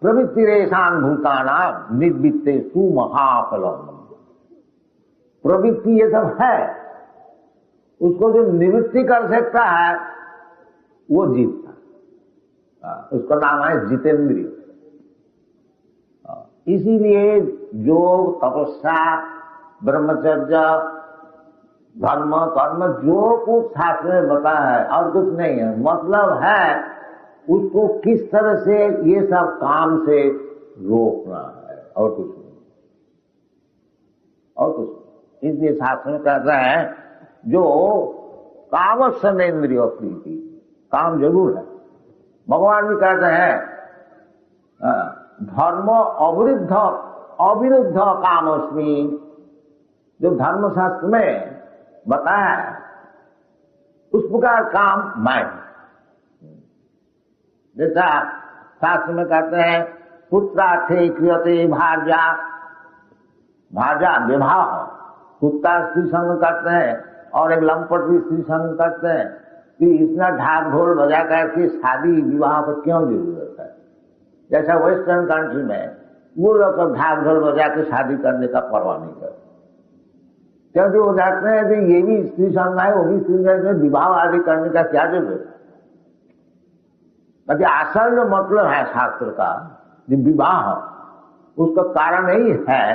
प्रवृत्ति रेशान भूताना निर्वित्ते सुमहाफलम। प्रवृत्ति ये सब है, उसको जो निवृत्ति कर सकता है वो जीतता है। उसका नाम है जितेंद्रिय। इसीलिए योग, तपस्या, ब्रह्मचर्य, धर्म, कर्म जो कुछ शास्त्र में बताया है और कुछ नहीं है, मतलब है उसको किस तरह से ये सब काम से रोकना है और कुछ नहीं, और कुछ नहीं। इसलिए शास्त्र में कहते हैं जो काम सनेन्द्रिय प्रीति, काम जरूर है। भगवान भी कहते हैं धर्म अविरुद्ध कामस्मि, जो धर्मशास्त्र में बताया है उस प्रकार काम मैं। जैसा शास्त्र में कहते हैं पुत्रार्थे क्रियते भार्या, भार्या विवाह, कुत्ता स्त्री संग करते हैं और एक लंपट भी स्त्री संग करते हैं, कि इतना ढाक ढोल बजा करके शादी विवाह पर क्यों जरूरत है। जैसा वेस्टर्न कंट्री में वो लोग ढाक ढोल बजा के शादी करने का परवाह नहीं करते, क्योंकि वो जानते हैं कि ये भी स्त्री संग है, वो भी स्त्री संग है, विवाह आदि करने का क्या जरूरत है। असल जो मतलब है शास्त्र का जो विवाह, उसका कारण यही है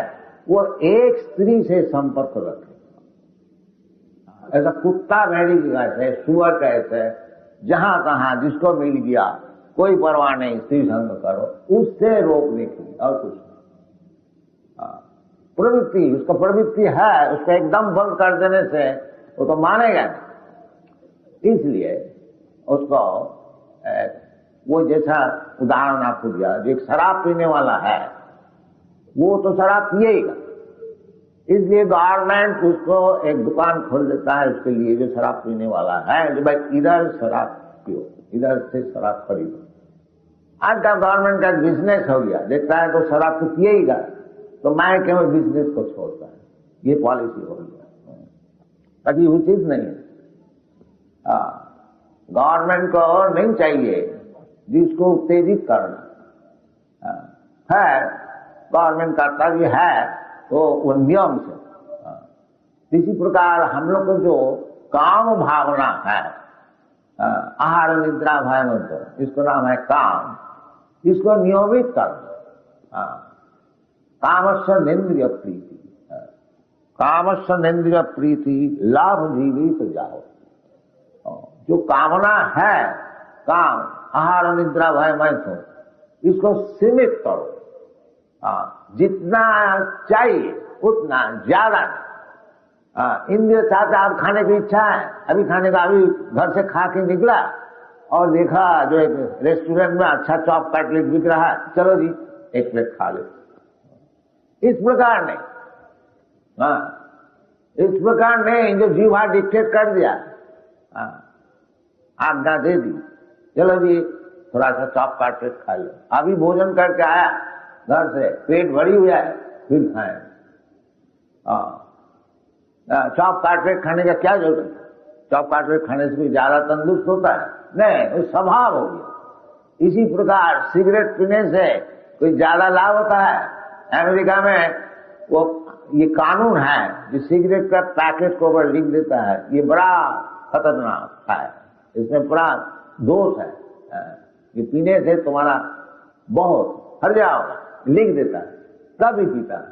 वो एक स्त्री से संपर्क रखे। ऐसा कुत्ता भेड़ी कैसे, सुअर कैसे, जहां कहां जिसको मिल गया कोई परवाह नहीं, स्त्री संग करो, उससे रोकने के लिए और कुछ नहीं। प्रवृत्ति, उसका प्रवृत्ति है, उसको एकदम बंद कर देने से वो तो मानेगा नहीं। इसलिए उसको वो जैसा उदाहरण आपको दिया, जो एक शराब पीने वाला है वो तो शराब पिएगा, इसलिए गवर्नमेंट उसको एक दुकान खोल देता है उसके लिए, जो शराब पीने वाला है, जो भाई इधर शराब पियो, इधर से शराब खरीदो। आज का गवर्नमेंट का बिजनेस हो गया, देखता है तो शराब तो पिएगा, तो मैं क्यों बिजनेस को छोड़ता है, ये पॉलिसी हो गया, ताकि उचित नहीं है। गवर्नमेंट को नहीं चाहिए जिसको उत्तेजित करना है, गवर्नमेंट कर्तव्य है तो वो नियम से। इसी प्रकार हम लोग को जो काम भावना है, आहार निद्रा भय मंत्र, इसको नाम है काम, इसको नियमित करना। कामस्य नेन्द्रिय प्रीति, कामस्य नेन्द्रिय प्रीति लाभ जीवित जाओ। जो कामना है, काम, आहार निद्रा भय मंत्र, इसको सीमित करो। जितना चाहिए उतना, ज्यादा। इंद्रिय चाहता आप खाने की इच्छा है, अभी खाने का, अभी घर से खा के निकला और देखा जो एक रेस्टोरेंट में अच्छा चॉप कटलेट बिक रहा है, चलो जी एक प्लेट खा ले। इस प्रकार नहीं, इस प्रकार नहीं, जो जीवा डिक्टेट कर दिया, आज्ञा दे दी, चलो जी थोड़ा सा चॉप कटलेट खा लो, अभी भोजन करके आया घर से, पेट भरी हुआ है, फिर खाए। चॉप कटलेट खाने का क्या जरूरत है? चॉप कटलेट खाने से कोई ज्यादा तंदुरुस्त होता है? नहीं, वो स्वभाव हो गया। इसी प्रकार सिगरेट पीने से कोई ज्यादा लाभ होता है? अमेरिका में वो ये कानून है कि सिगरेट का पैकेट को ऊपर लिख देता है, ये बड़ा खतरनाक है, इसमें बड़ा दोष है, ये पीने से तुम्हारा बहुत हर जाओगा, लिख देता है, तभी पीता है।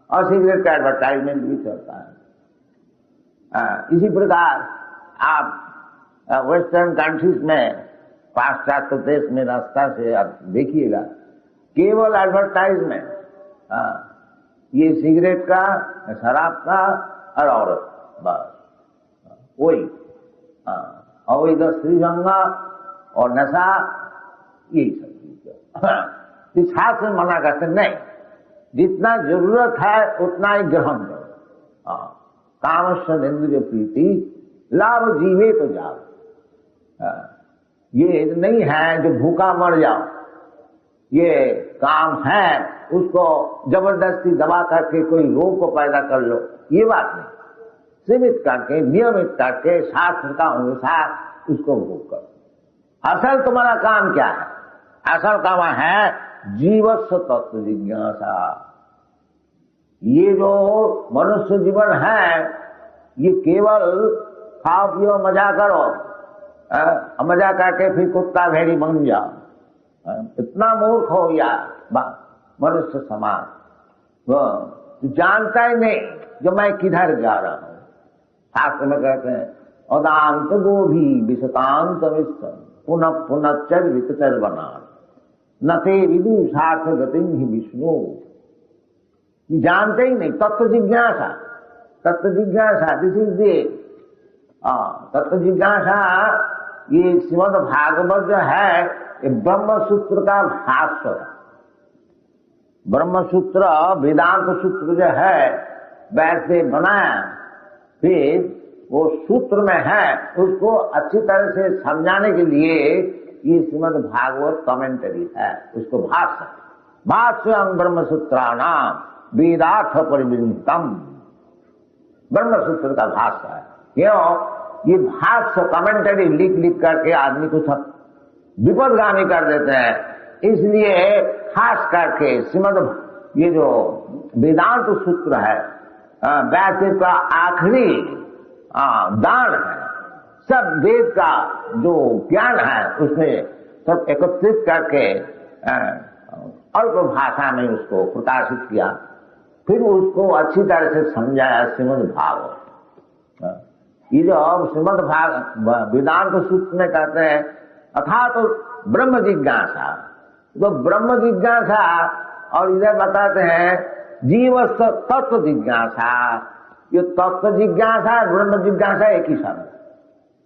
और सिगरेट का एडवर्टाइजमेंट भी चलता है। इसी प्रकार आप वेस्टर्न कंट्रीज में, पाश्चात्य देश में रास्ता से आप देखिएगा, केवल एडवर्टाइजमेंट, ये सिगरेट का, शराब का और औरत, बस वही। और इधर श्रीगंगा और नशा, यही सब चीज। इस हाथ से मना करते नहीं, जितना जरूरत है उतना ही ग्रहण करो। कामस्य नेन्द्रिय प्रीति लाभ जीवे तो जाओ। ये नहीं है जो भूखा मर जाओ, ये काम है उसको जबरदस्ती दबा करके कोई रोग को पैदा कर लो, ये बात नहीं। सीमित करके, नियमित करके, शास्त्र का अनुसार उसको भोग करो। असल तुम्हारा काम क्या है? असल काम है जीवस्व तत्व जिज्ञासा। ये जो मनुष्य जीवन है ये केवल खाओ पियो मजा करो, मजा करके फिर कुत्ता भेड़ी बन जाओ, इतना मूर्ख हो गया मनुष्य समाज। वो जानता ही नहीं जो मैं किधर जा रहा हूं। शास्त्र में कहते हैं अदांत गोभी विशतांत विश्व पुनः पुनश्चर विचर बना न ते विदुषार्थ गति ही विष्णु। जानते ही नहीं तत्व जिज्ञासा। तत्व जिज्ञासा दिस इज द तत्व जिज्ञासा। ये श्रीमद् भागवत जो है ये ब्रह्म सूत्र का भाष्य है। ब्रह्म सूत्र वेदांत सूत्र जो है वैसे बनाया, फिर वो सूत्र में है उसको अच्छी तरह से समझाने के लिए ये श्रीमद् भागवत कमेंटरी है, उसको भाष्य। भाष्यं ब्रह्म सूत्राणाम वेदार्थ परिवृतम, ब्रह्म सूत्र का भाष्य है। क्यों ये भाष्य कमेंटरी लिख लिख करके आदमी को सब विपदगामी कर देते हैं, इसलिए खास करके श्रीमद् ये जो वेदांत सूत्र है वैसे का आखिरी दान है। सब वेद का जो ज्ञान है उसमें सब एकत्रित करके अल्प भाषा में उसको प्रकाशित किया, फिर उसको अच्छी तरह से समझाया श्रीमद् भागवत। ये जो श्रीमद् भाग वेदांत सूत्र में कहते हैं अथा तो ब्रह्म जिज्ञासा, तो ब्रह्म जिज्ञासा, और इधर बताते हैं जीवस्व तत्व जिज्ञासा। ये तत्व जिज्ञासा ब्रह्म जिज्ञासा एक ही शब्द,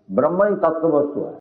ब्रह्म ही तत्व वस्तु है।